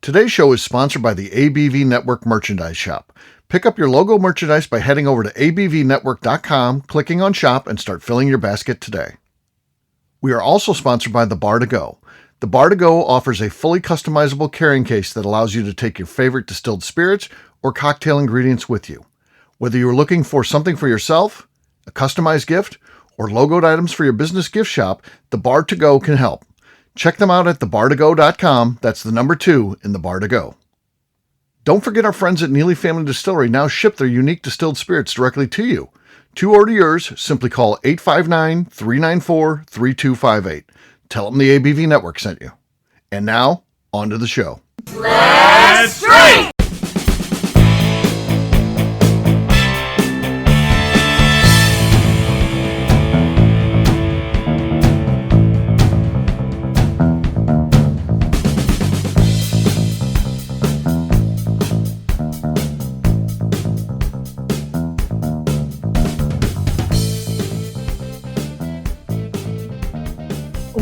Today's show is sponsored by the ABV Network Merchandise Shop. Pick up your logo merchandise by heading over to abvnetwork.com, clicking on Shop, and start filling your basket today. We are also sponsored by the Bar to Go. The Bar to Go offers a fully customizable carrying case that allows you to take your favorite distilled spirits or cocktail ingredients with you. Whether you're looking for something for yourself, a customized gift, or logoed items for your business gift shop, the Bar to Go can help. Check them out at thebar2go.com. That's the number 2 in the Bar to Go. Don't forget our friends at Neely Family Distillery now ship their unique distilled spirits directly to you. To order yours, simply call 859-394-3258. Tell them the ABV Network sent you. And now, on to the show. Let's drink!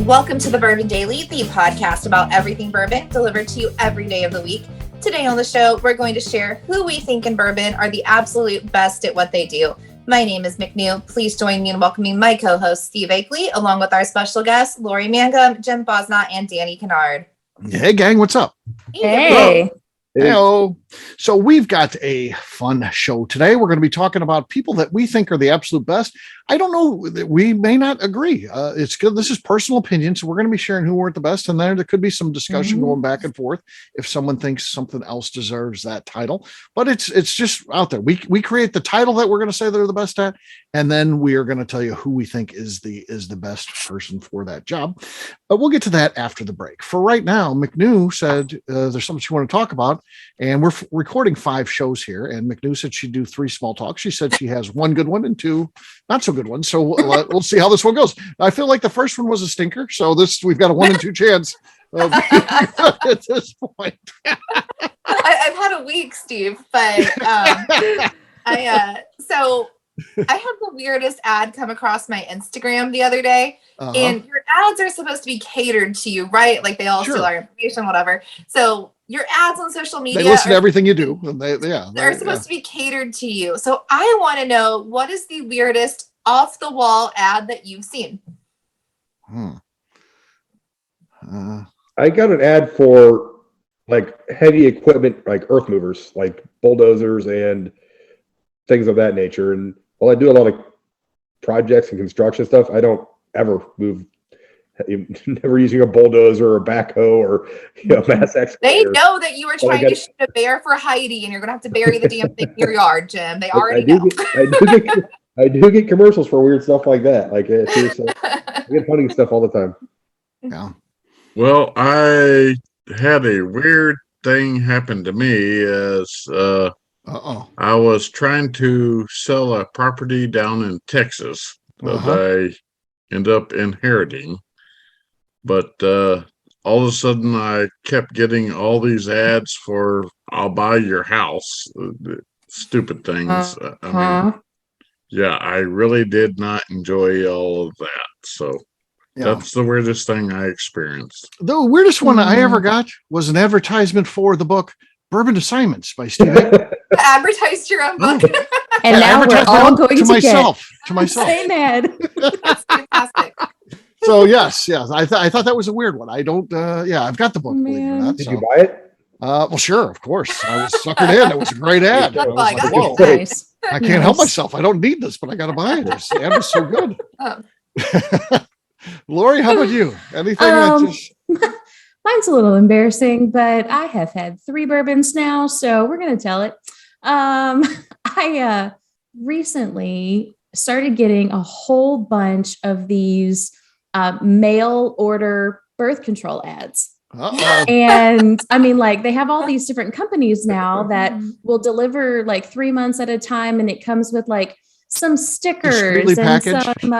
Welcome to the Bourbon Daily, the podcast about everything bourbon, delivered to you every day of the week. Today on the show, we're going to share who we think in bourbon are the absolute best at what they do. My name is McNew. Please join me in welcoming my co-host, Steve Akeley, along with our special guests, Lori Mangum, Jim Bosnott, and Danny Kennard. Hey, gang, what's up? Hey. Hello. So we've got a fun show today. We're going to be talking about people that we think are the absolute best. I don't know. We may not agree. It's good. This is personal opinion. So we're going to be sharing who weren't the best. And there could be some discussion going back and forth if someone thinks something else deserves that title. But it's just out there. We create the title that we're going to say they're the best at. And then we are going to tell you who we think is the best person for that job. But we'll get to that after the break. For right now, McNew said there's something she wanted to talk about. And we're recording 5 shows here. And McNew said she'd do 3 small talks. She said she has 1 good one and 2 not so good one. So we'll see how this one goes. I feel like the first one was a stinker. So we've got a 1 in 2 chance of at this point. I've had a week, Steve, but so I had the weirdest ad come across my Instagram the other day. And your ads are supposed to be catered to you, right? Like they all steal our information, whatever. So your ads on social media, they listen to everything you do. And they're supposed to be catered to you. So I want to know, what is the weirdest off the wall ad that you've seen? I got an ad for like heavy equipment, like earth movers, like bulldozers and things of that nature. And while I do a lot of projects and construction stuff, I don't ever move, never using a bulldozer or a backhoe or mass excavator. They know that you were trying to shoot a bear for Heidi, and you're gonna have to bury the damn thing in your yard, Jim. They already know. I do get commercials for weird stuff like that. Like seriously, I get hunting stuff all the time. Yeah. Well, I had a weird thing happen to me as I was trying to sell a property down in Texas that I end up inheriting. But all of a sudden, I kept getting all these ads for "I'll buy your house," stupid things. I mean, yeah, I really did not enjoy all of that. So that's the weirdest thing I experienced. The weirdest one I ever got was an advertisement for the book Bourbon Assignments by Steve. Advertised your own book. And now we're all going to myself. Same ad. That's fantastic. So yes, I thought that was a weird one. I don't. I've got the book. Believe it or not. Did you buy it? Well, sure, of course. I was suckered in. It was a great ad. I was like, whoa, Nice. I can't help myself. I don't need this, but I got to buy it. This ad was so good. Lori, how about you? Anything? Mine's a little embarrassing, but I have had 3 bourbons now, so we're going to tell it. I recently started getting a whole bunch of these mail order birth control ads. And I mean, like, they have all these different companies now that will deliver like 3 months at a time, and it comes with like some stickers and some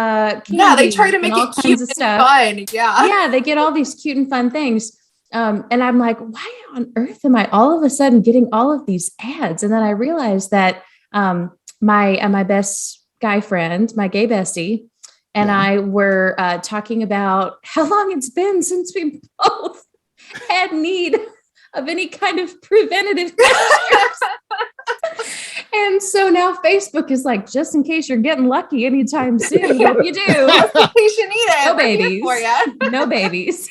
they try to make it cute and fun. Yeah, they get all these cute and fun things. And I'm like, why on earth am I all of a sudden getting all of these ads? And then I realized that my best guy friend, my gay bestie, and I were talking about how long it's been since we both had need of any kind of preventative measures. And so now Facebook is like, just in case you're getting lucky anytime soon, hope you do. Just in case you need it. No We're here babies. for you. No babies.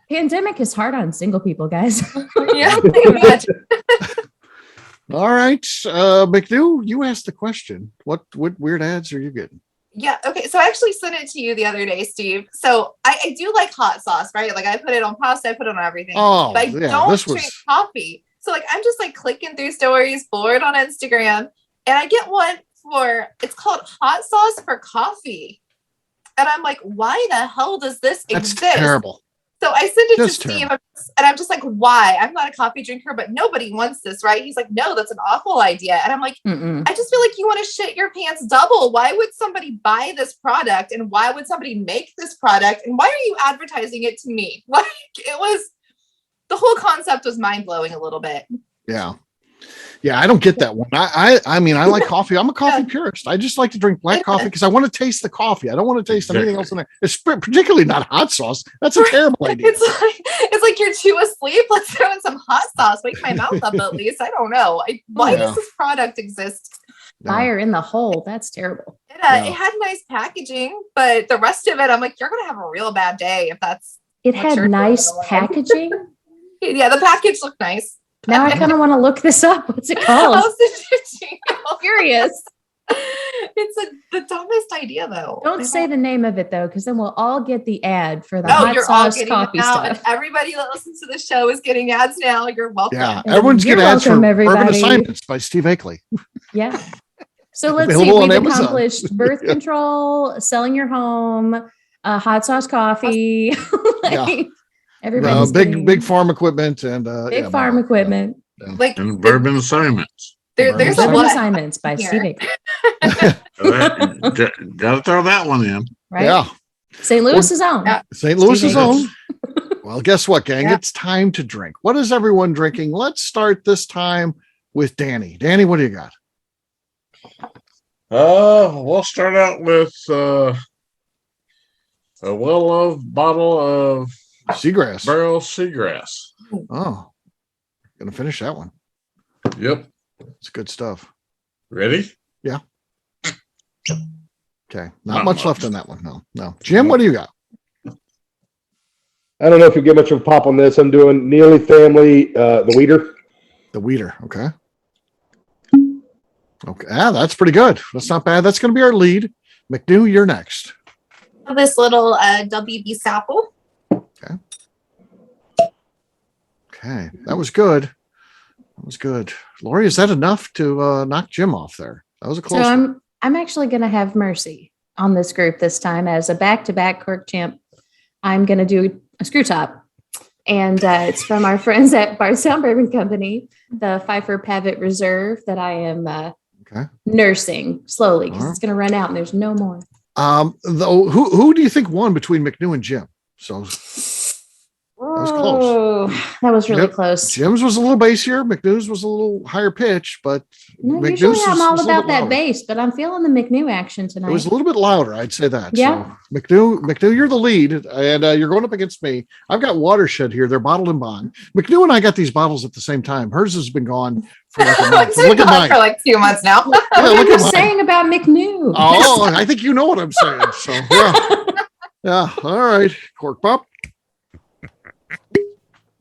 Pandemic is hard on single people, guys. Yeah, I can imagine. All right. McNew, you asked the question. What weird ads are you getting? Yeah. Okay. So I actually sent it to you the other day, Steve. So I do like hot sauce, right? Like I put it on pasta, I put it on everything. Oh, but I don't drink coffee. So like I'm just like clicking through stories, bored on Instagram, and I get one it's called hot sauce for coffee. And I'm like, why the hell does this exist? That's terrible. So I sent it Just to Steve, and I'm just like, why? I'm not a coffee drinker, but nobody wants this, right? He's like, no, that's an awful idea. And I'm like, I just feel like you want to shit your pants double. Why would somebody buy this product? And why would somebody make this product? And why are you advertising it to me? Like the whole concept was mind blowing a little bit. Yeah. Yeah, I don't get that one. I mean, I like coffee. I'm a coffee purist. I just like to drink black coffee because I want to taste the coffee. I don't want to taste anything else in there. It's particularly not hot sauce. That's a terrible idea. It's like you're too asleep. Let's throw in some hot sauce. Wake my mouth up at least. I don't know. Why does this product exist? Fire in the hole. That's terrible. It had nice packaging, but the rest of it, I'm like, you're gonna have a real bad day if that's. It had nice packaging. Yeah, the package looked nice. Now I kind of want to look this up. What's it called? I'm curious. It's the dumbest idea, though. Don't say the name of it, though, because then we'll all get the ad for the hot sauce coffee stuff. And everybody that listens to the show is getting ads now. You're welcome. Yeah, everyone's getting ads for Bourbon Assignments by Steve Akeley. Yeah. So let's see. We've accomplished birth control, selling your home, hot sauce coffee. Big farm equipment and farm equipment. Yeah. Like and Bourbon Assignments. There's Bourbon Assignments by Steve. Gotta throw that one in. Right? Yeah. St. Louis's own. St. Louis's own. Well, guess what, gang? Yeah. It's time to drink. What is everyone drinking? Let's start this time with Danny. Danny, what do you got? We'll start out with a well-loved bottle of Seagrass. Barrel Seagrass. Oh, gonna finish that one. Yep. It's good stuff. Ready? Yeah. Okay. Not much left in that one. No. Jim, what do you got? I don't know if you get much of a pop on this. I'm doing Neely family, the Weeder. The Weeder. Okay. Okay. That's pretty good. That's not bad. That's going to be our lead. McNew, you're next. This little WB sample. Okay, that was good. Lori, is that enough to knock Jim off there? That was a close one. I'm actually going to have mercy on this group this time as a back-to-back Cork Champ. I'm going to do a screw top, and it's from our friends at Bardstown Bourbon Company, the Pfeiffer Pavitt Reserve that I am nursing slowly because it's going to run out and there's no more. Though, who do you think won between McNew and Jim? So. That was close. That was really close. Jim's was a little bassier. McNew's was a little higher pitch, but usually I'm all about that bass, but I'm feeling the McNew action tonight. It was a little bit louder, I'd say that. Yeah. So, McNew, you're the lead, and you're going up against me. I've got Watershed here. They're bottled in bond. McNew and I got these bottles at the same time. Hers has been gone for like a month. Look at mine. For like 2 months now. What are you saying about McNew? Oh, I think you know what I'm saying. So yeah. All right, Cork Pop.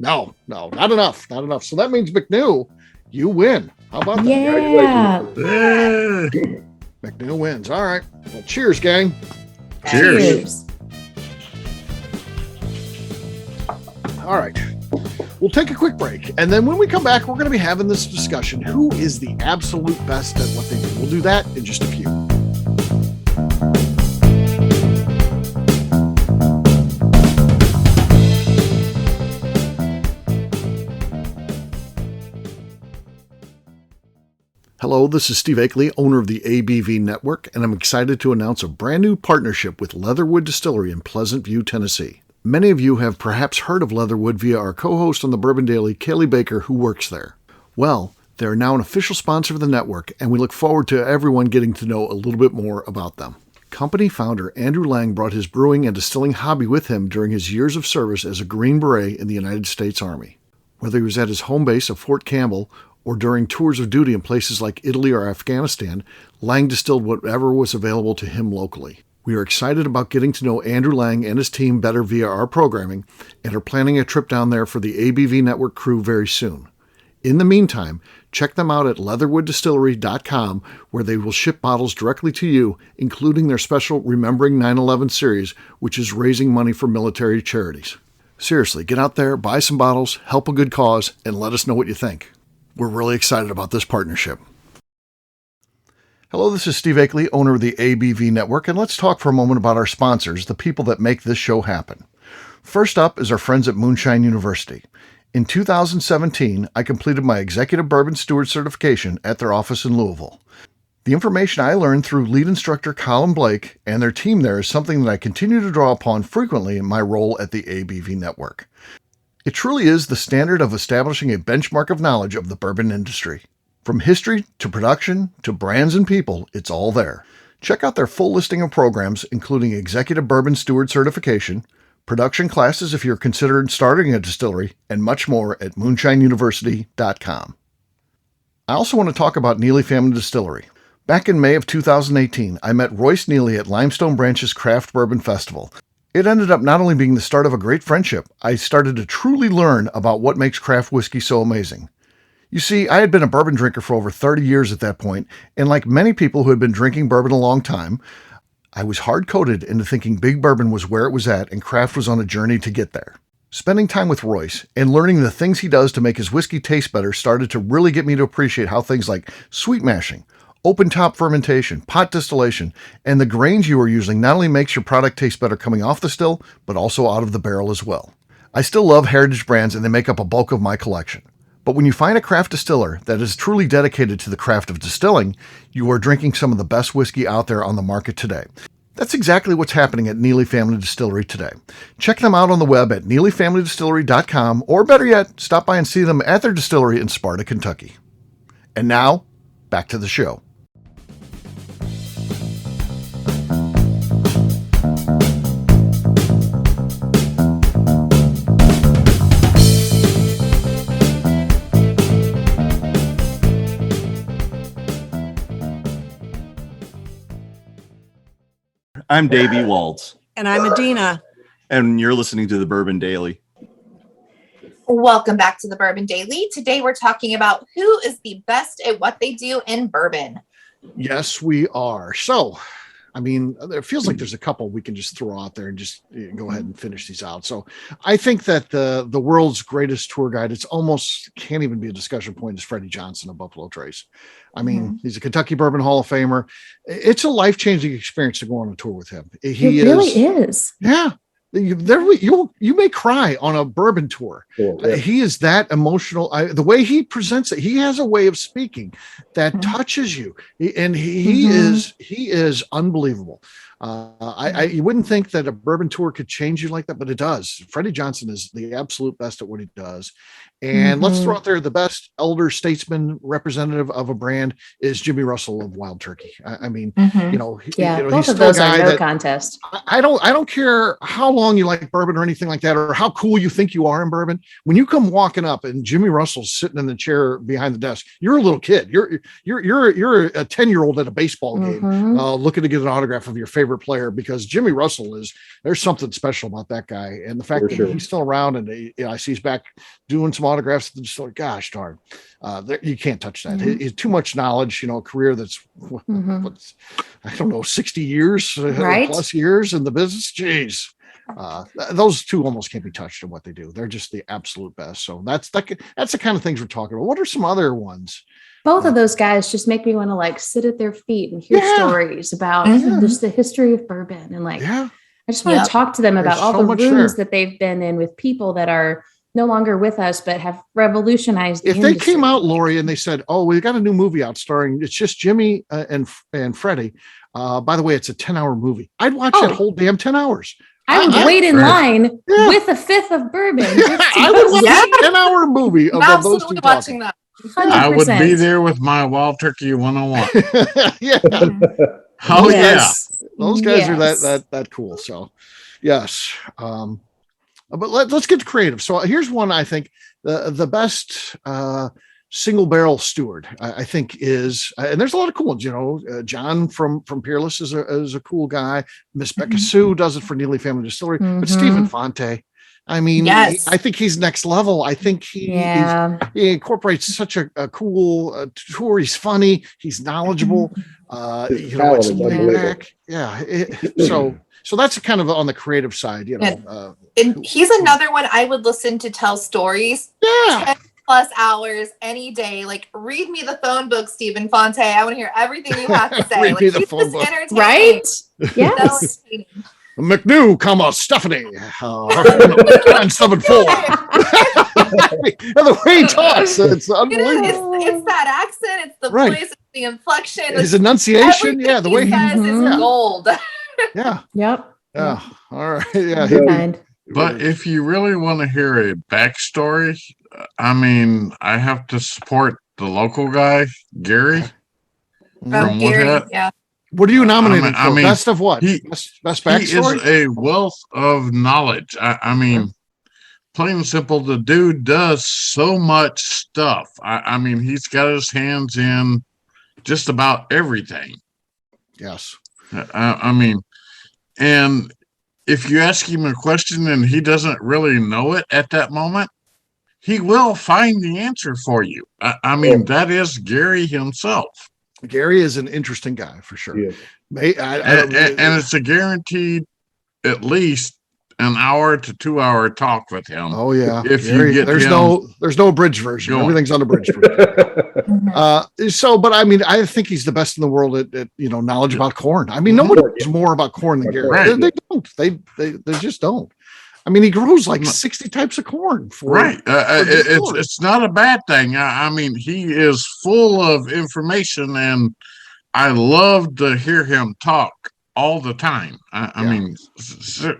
No, not enough. So that means McNew, you win. How about that? Yeah. McNew wins. All right. Well, cheers, gang. Cheers. All right. We'll take a quick break. And then when we come back, we're going to be having this discussion. Who is the absolute best at what they do? We'll do that in just a few. Hello, this is Steve Akeley, owner of the ABV Network, and I'm excited to announce a brand new partnership with Leatherwood Distillery in Pleasant View, Tennessee. Many of you have perhaps heard of Leatherwood via our co-host on the Bourbon Daily, Kaylee Baker, who works there. Well, they are now an official sponsor of the network, and we look forward to everyone getting to know a little bit more about them. Company founder Andrew Lang brought his brewing and distilling hobby with him during his years of service as a Green Beret in the United States Army. Whether he was at his home base of Fort Campbell or during tours of duty in places like Italy or Afghanistan, Lang distilled whatever was available to him locally. We are excited about getting to know Andrew Lang and his team better via our programming and are planning a trip down there for the ABV Network crew very soon. In the meantime, check them out at leatherwooddistillery.com, where they will ship bottles directly to you, including their special Remembering 9/11 series, which is raising money for military charities. Seriously, get out there, buy some bottles, help a good cause, and let us know what you think. We're really excited about this partnership. Hello, this is Steve Akeley, owner of the ABV Network, and let's talk for a moment about our sponsors, the people that make this show happen. First up is our friends at Moonshine University. In 2017, I completed my Executive Bourbon Steward certification at their office in Louisville. The information I learned through lead instructor Colin Blake and their team there is something that I continue to draw upon frequently in my role at the ABV Network. It truly is the standard of establishing a benchmark of knowledge of the bourbon industry. From history to production to brands and people, it's all there. Check out their full listing of programs, including Executive Bourbon Steward certification, production classes if you're considering starting a distillery, and much more at moonshineuniversity.com. I also want to talk about Neely Family Distillery. Back in May of 2018, I met Royce Neely at Limestone Branch's Craft Bourbon Festival. It ended up not only being the start of a great friendship, I started to truly learn about what makes craft whiskey so amazing. You see, I had been a bourbon drinker for over 30 years at that point, and like many people who had been drinking bourbon a long time, I was hard-coded into thinking big bourbon was where it was at and craft was on a journey to get there. Spending time with Royce and learning the things he does to make his whiskey taste better started to really get me to appreciate how things like sweet mashing, open top fermentation, pot distillation, and the grains you are using not only makes your product taste better coming off the still, but also out of the barrel as well. I still love heritage brands and they make up a bulk of my collection. But when you find a craft distiller that is truly dedicated to the craft of distilling, you are drinking some of the best whiskey out there on the market today. That's exactly what's happening at Neely Family Distillery today. Check them out on the web at neelyfamilydistillery.com, or better yet, stop by and see them at their distillery in Sparta, Kentucky. And now, back to the show. I'm Davey Waltz. And I'm Adina. And you're listening to the Bourbon Daily. Welcome back to the Bourbon Daily. Today we're talking about who is the best at what they do in bourbon. Yes, we are. So, I mean, it feels like there's a couple we can just throw out there and just go ahead and finish these out. So I think that the world's greatest tour guide, it's almost can't even be a discussion point, is Freddie Johnson of Buffalo Trace. I mean, he's a Kentucky Bourbon Hall of Famer. It's a life-changing experience to go on a tour with him. It really is. Yeah. You may cry on a bourbon tour. Yeah. He is that emotional. The way he presents it, he has a way of speaking that touches you, and he is unbelievable. You wouldn't think that a bourbon tour could change you like that, but it does. Freddie Johnson is the absolute best at what he does. And let's throw out there the best elder statesman representative of a brand is Jimmy Russell of Wild Turkey. I mean, both he's of still those a guy are no that contest. I don't care how long you like bourbon or anything like that, or how cool you think you are in bourbon. When you come walking up and Jimmy Russell's sitting in the chair behind the desk, you're a little kid. You're a 10-year-old at a baseball game, looking to get an autograph of your favorite player, because Jimmy Russell there's something special about that guy. And the fact that he's still around and I see he's back doing some autographs, just like, gosh darn, you can't touch that. He's too much knowledge, a career that's I don't know, 60 years plus years in the business. Jeez. Those two almost can't be touched in what they do. They're just the absolute best. So that's the kind of things we're talking about. What are some other ones? Both of those guys just make me want to sit at their feet and hear stories about just the history of bourbon. And I just want to talk to them about all the rooms that they've been in with people that are no longer with us, but have revolutionized the industry. They came out, Lori, and they said, "Oh, we got a new movie out starring, it's just Jimmy and Freddie. By the way, it's a 10-hour movie." I'd watch that whole damn 10 hours. I would wait in line with a fifth of bourbon. I would watch a 10-hour movie of those two watching that. 100%. I would be there with my Wild Turkey 101. Oh Yes. Those guys are Yes. that cool. So, yes. But let's get creative. So here's one I think the best single barrel steward I think is, and there's a lot of cool ones. John from Peerless is a cool guy. Miss Becca Sue does it for Neely Family Distillery, but Stephen Fonte. I mean, Yes. I think he's next level. I think he incorporates such a cool tour. He's funny. He's knowledgeable. It's laid back. Yeah. So that's kind of on the creative side, And he's another one I would listen to tell stories. Yeah. 10+ hours any day. Like, read me the phone book, Stephen Fonte. I want to hear everything you have to say. Read me the he's phone just book. entertaining. Right? So Yes. entertaining. McNew, Stephanie. And 7-4. And the way he talks, it's unbelievable. It's that accent. It's the voice. It's the inflection. His enunciation. Yeah, the way he says is gold. Yeah. Yep. Yeah. All right. Yeah. But if you really want to hear a backstory, I mean, I have to support the local guy, Gary. From Gary, Woodhead. yeah. What are you nominated for? I mean, best of what? Best backstory? He is a wealth of knowledge. I mean, plain and simple, the dude does so much stuff. I mean, he's got his hands in just about everything. Yes. I mean, and if you ask him a question and he doesn't really know it at that moment, he will find the answer for you. I mean, that is Gary himself. Gary is an interesting guy for sure. Yeah. And it's a guaranteed at least an hour to 2 hour talk with him. Oh yeah. If Gary, you get there's no abridged version. Going. Everything's unabridged. But I mean, I think he's the best in the world at knowledge about corn. I mean, nobody knows more about corn than Gary. Right. They don't. They just don't. I mean, he grows like 60 types of corn. It's not a bad thing. I mean, he is full of information, and I love to hear him talk all the time. I mean,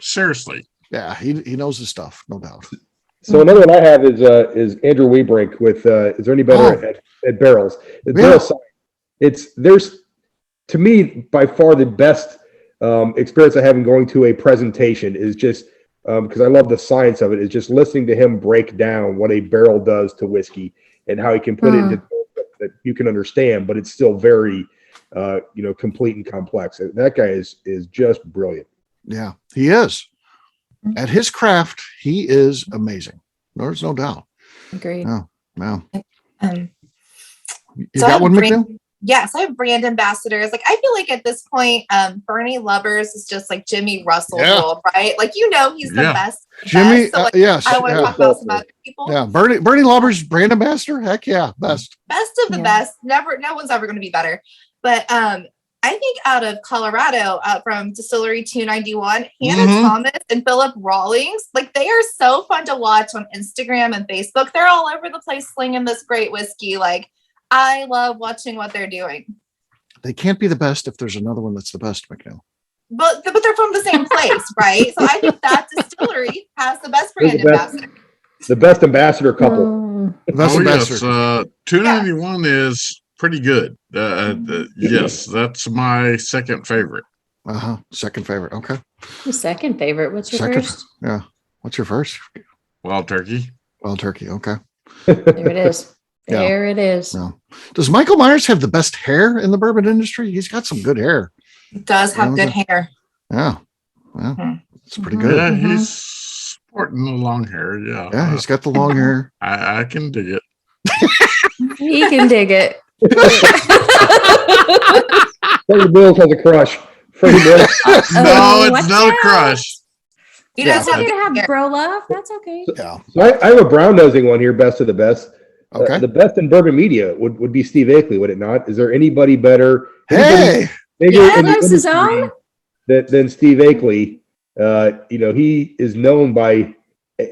seriously. Yeah, he knows his stuff, no doubt. So another one I have is Andrew Webrink with Is There Any Better at Barrels? Barrel Science. There's to me by far the best experience I have in going to a presentation is just because I love the science of it, is just listening to him break down what a barrel does to whiskey and how he can put it into that you can understand, but it's still very complete and complex. That guy is just brilliant. Yeah, he is. At his craft, he is amazing. There's no doubt. Agreed. No. You So got one, McNew? Yes, I have brand ambassadors. Like, I feel like at this point, Bernie Lubbers is just like Jimmy Russell role, right? Like, he's the best. Jimmy, So, yes. I want to talk about some other people. Yeah, Bernie Lubbers, brand ambassador. Heck yeah, best. Best of the best. No one's ever going to be better. But I think out of Colorado, from Distillery 291, Hannah Thomas and Philip Rawlings, like, they are so fun to watch on Instagram and Facebook. They're all over the place slinging this great whiskey. Like, I love watching what they're doing. They can't be the best if there's another one that's the best, McNew. But they're from the same place, right? So I think that distillery has the best brand ambassador. The best ambassador couple. Best ambassador. Yes. 291 is pretty good. Yes, that's my second favorite. Second favorite. Okay. Your second favorite. What's your first? Yeah. What's your first? Wild turkey. Wild turkey. Okay. There it is. There it is. No. Does Michael Myers have the best hair in the bourbon industry? He's got some good hair. He does have good hair. Yeah. Well, it's pretty good. Yeah, he's sporting the long hair. Yeah. Yeah, he's got the long hair. I can dig it. He can dig it. Freddie Mills has a crush. Freddie Mills. No, it's not a crush. He does That's okay to have bro love. That's okay. Yeah. So I have a brown nosing one here, best of the best. Okay. The best in bourbon media would be Steve Akeley, would it not? Is there anybody better? Hey. His own? Than Steve Akeley. He is known by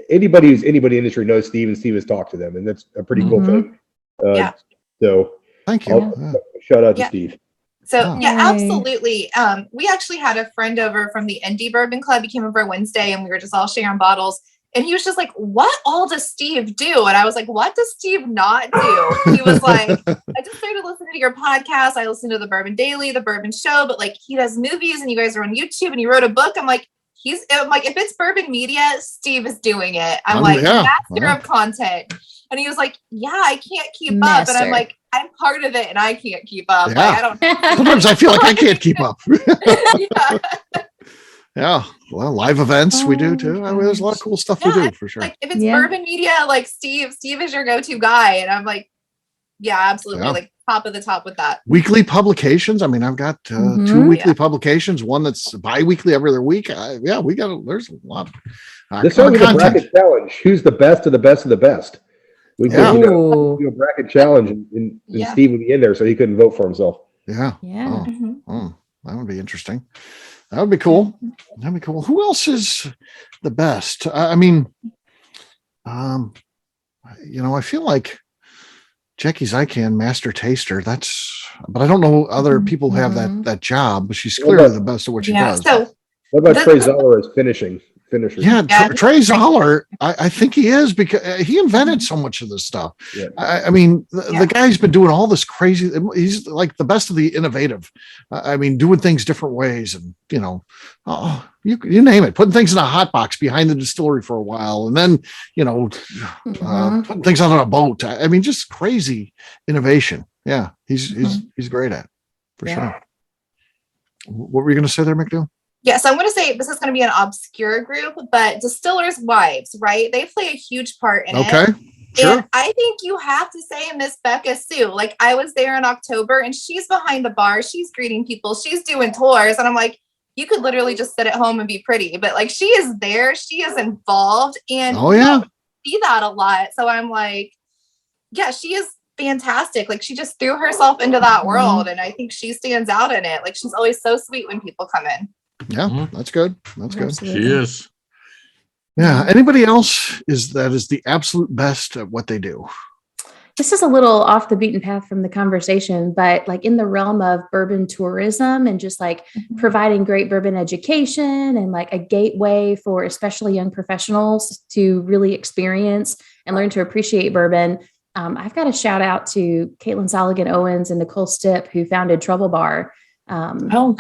anybody who's anybody in the industry knows Steve, and Steve has talked to them, and that's a pretty cool thing. So thank you. Shout out to Steve. So absolutely. We actually had a friend over from the Indie Bourbon Club. He came over Wednesday, and we were just all sharing bottles. And he was just like, what all does Steve do? And I was like, what does Steve not do? He was like, I just started listening to your podcast. I listened to the Bourbon Daily, the Bourbon Show, but like he does movies and you guys are on YouTube and he wrote a book. I'm like, if it's Bourbon Media, Steve is doing it. I'm like, master of content. And he was like, yeah, I can't keep up. And I'm like, I'm part of it and I can't keep up. Yeah. Like, I don't Sometimes I feel like I can't keep up. yeah. Yeah. Well, live events we do too. I mean, there's a lot of cool stuff we do for sure. Like if it's Bourbon Media, like Steve is your go-to guy. And I'm like, yeah, absolutely. Yeah. Like top of the top with that. Weekly publications. I mean, I've got 2 weekly publications, one that's bi-weekly every other week. There's a lot. This is a bracket challenge. Who's the best of the best of the best? We could do a bracket challenge and Steve would be in there so he couldn't vote for himself. Yeah. Yeah. That would be interesting. That would be cool. That'd be cool. Who else is the best? I mean, I feel like Jackie's ICANN master taster. But I don't know other people who have that job, but she's clearly the best at what she does. So what about Trey Zoller as finisher? Yeah, Trey Zoller, I think he is because he invented so much of this stuff. Yeah. I mean, the guy's been doing all this crazy. He's like the best of the innovative. I mean, doing things different ways, and you name it, putting things in a hot box behind the distillery for a while, and then putting things on a boat. I mean, just crazy innovation. Yeah, he's great at it, for sure. What were you going to say there, McNew? Yes, I'm going to say this is going to be an obscure group, but Distillers' Wives, right? They play a huge part in it. Okay, sure. And I think you have to say Miss Becca Sue. Like, I was there in October, and she's behind the bar. She's greeting people. She's doing tours. And I'm like, you could literally just sit at home and be pretty. But, like, she is there. She is involved. And you don't see that a lot. So I'm like, yeah, she is fantastic. Like, she just threw herself into that world. And I think she stands out in it. Like, she's always so sweet when people come in. Yeah, that's good. That's good. Absolutely. She is. Yeah. Anybody else is the absolute best at what they do? This is a little off the beaten path from the conversation, but like in the realm of bourbon tourism and just like providing great bourbon education and like a gateway for especially young professionals to really experience and learn to appreciate bourbon. I've got a shout out to Caitlin Soligan Owens and Nicole Stipp, who founded Trouble Bar.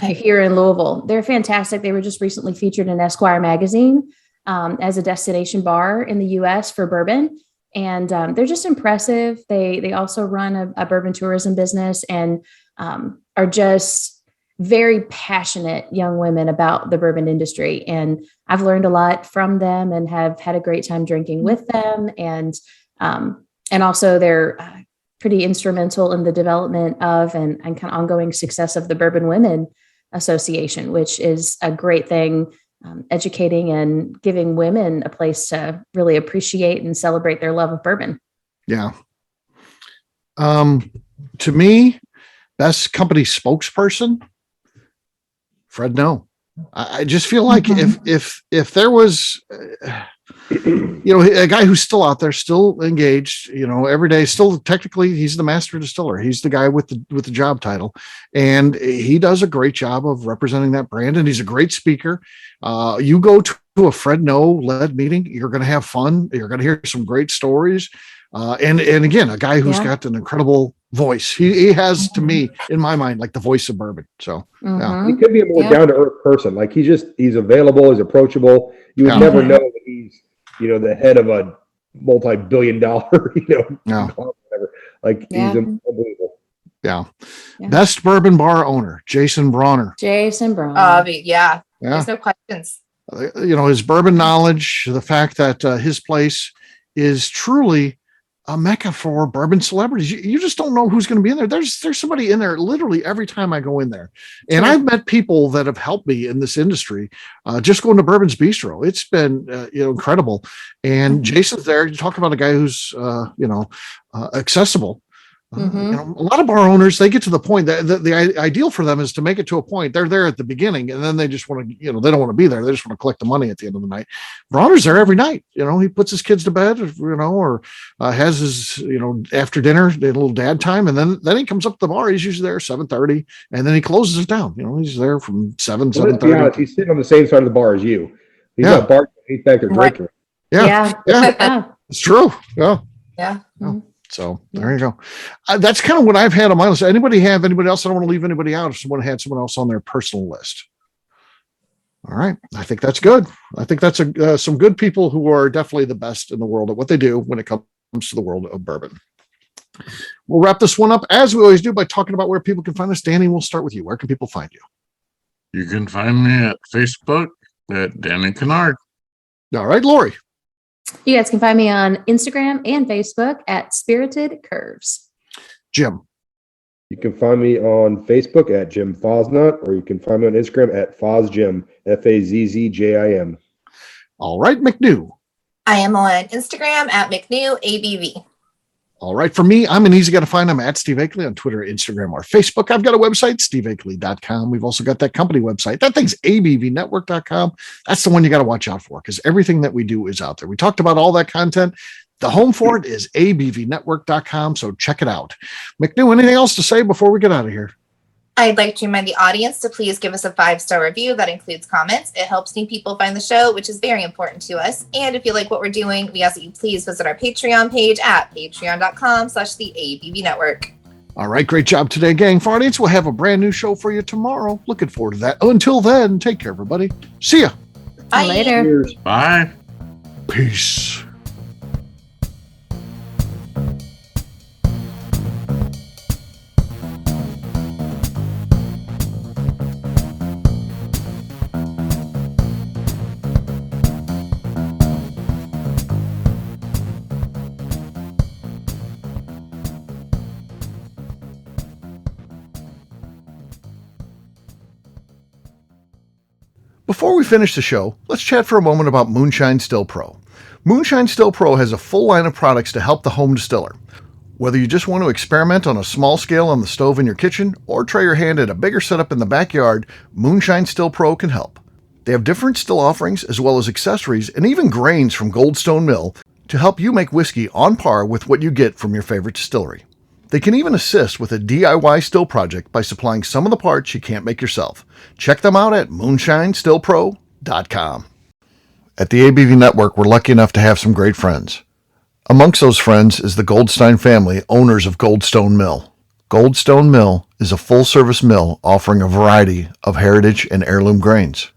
Here in Louisville. They're fantastic. They were just recently featured in Esquire magazine as a destination bar in the US for bourbon. And they're just impressive. They also run a bourbon tourism business and are just very passionate young women about the bourbon industry. And I've learned a lot from them and have had a great time drinking with them. And also they're pretty instrumental in the development of and kind of ongoing success of the Bourbon Women Association, which is a great thing, educating and giving women a place to really appreciate and celebrate their love of bourbon. Yeah. To me, best company spokesperson, Fred No. I just feel like if there was a guy who's still out there, still engaged, every day, still technically he's the master distiller. He's the guy with the job title, and he does a great job of representing that brand. And he's a great speaker. You go to a Fred No led meeting, you're going to have fun. You're going to hear some great stories. And again, a guy who's got an incredible voice. He has, to me, in my mind, like the voice of bourbon. So he could be a more down to earth person. Like he's available, he's approachable. You would never know that he's, the head of a multi-billion-dollar, whatever. Like he's unbelievable. Yeah. Best bourbon bar owner, Jason Bronner. There's no questions. His bourbon knowledge, the fact that his place is truly a mecca for bourbon celebrities. You just don't know who's going to be in there. There's somebody in there literally every time I go in there. And I've met people that have helped me in this industry, just going to Bourbon's Bistro. It's been, incredible. And Jason's there. You talk about a guy who's, accessible. A lot of bar owners, they get to the point that the ideal for them is to make it to a point. They're there at the beginning, and then they just want to, they don't want to be there. They just want to collect the money at the end of the night. Bronner's there every night. He puts his kids to bed, or has his, after dinner, a little dad time, and then he comes up to the bar. He's usually there 7:30, and then he closes it down. He's there from 7:30. He's sitting on the same side of the bar as you. He's not bartending. He's back there drinking. Yeah. It's true. Yeah. Yeah. So there you go. That's kind of what I've had on my list. Anybody else? I don't want to leave anybody out if someone had someone else on their personal list. All right. I think that's good. I think that's some good people who are definitely the best in the world at what they do when it comes to the world of bourbon. We'll wrap this one up as we always do by talking about where people can find us. Danny, we'll start with you. Where can people find you? You can find me at Facebook at Danny Kennard. All right, Lori. You guys can find me on Instagram and Facebook at Spirited Curves. Jim. You can find me on Facebook at Jim Fosnut, or you can find me on Instagram at FozJim, FAZZJIM. All right, McNew. I am on Instagram at McNew ABV. All right, for me, I'm an easy guy to find. I'm at Steve Akeley on Twitter, Instagram, or Facebook. I've got a website, steveakeley.com. We've also got that company website. That thing's abvnetwork.com. That's the one you got to watch out for because everything that we do is out there. We talked about all that content. The home for it is abvnetwork.com, so check it out. McNew, anything else to say before we get out of here? I'd like to remind the audience to please give us a 5-star review that includes comments. It helps new people find the show, which is very important to us. And if you like what we're doing, we ask that you please visit our Patreon page at patreon.com/the ABV All right, great job today, gang. For audience, we'll have a brand new show for you tomorrow. Looking forward to that. Until then, take care, everybody. See ya. Bye. Later. Cheers. Bye. Peace. Before we finish the show, let's chat for a moment about Moonshine Still Pro. Moonshine Still Pro has a full line of products to help the home distiller. Whether you just want to experiment on a small scale on the stove in your kitchen or try your hand at a bigger setup in the backyard, Moonshine Still Pro can help. They have different still offerings as well as accessories and even grains from Goldstone Mill to help you make whiskey on par with what you get from your favorite distillery. They can even assist with a DIY still project by supplying some of the parts you can't make yourself. Check them out at moonshinestillpro.com. At the ABV Network, we're lucky enough to have some great friends. Amongst those friends is the Goldstein family, owners of Goldstone Mill. Goldstone Mill is a full-service mill offering a variety of heritage and heirloom grains.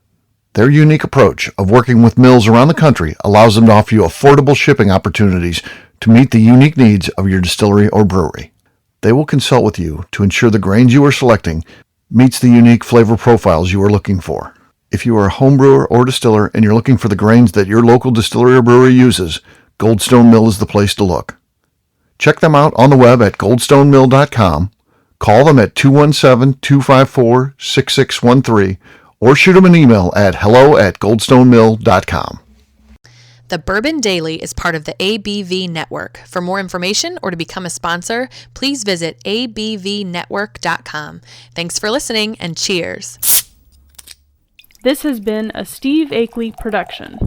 Their unique approach of working with mills around the country allows them to offer you affordable shipping opportunities to meet the unique needs of your distillery or brewery. They will consult with you to ensure the grains you are selecting meets the unique flavor profiles you are looking for. If you are a home brewer or distiller and you're looking for the grains that your local distillery or brewery uses, Goldstone Mill is the place to look. Check them out on the web at goldstonemill.com, call them at 217-254-6613, or shoot them an email at hello@goldstonemill.com. The Bourbon Daily is part of the ABV Network. For more information or to become a sponsor, please visit abvnetwork.com. Thanks for listening and cheers. This has been a Steve Akeley production.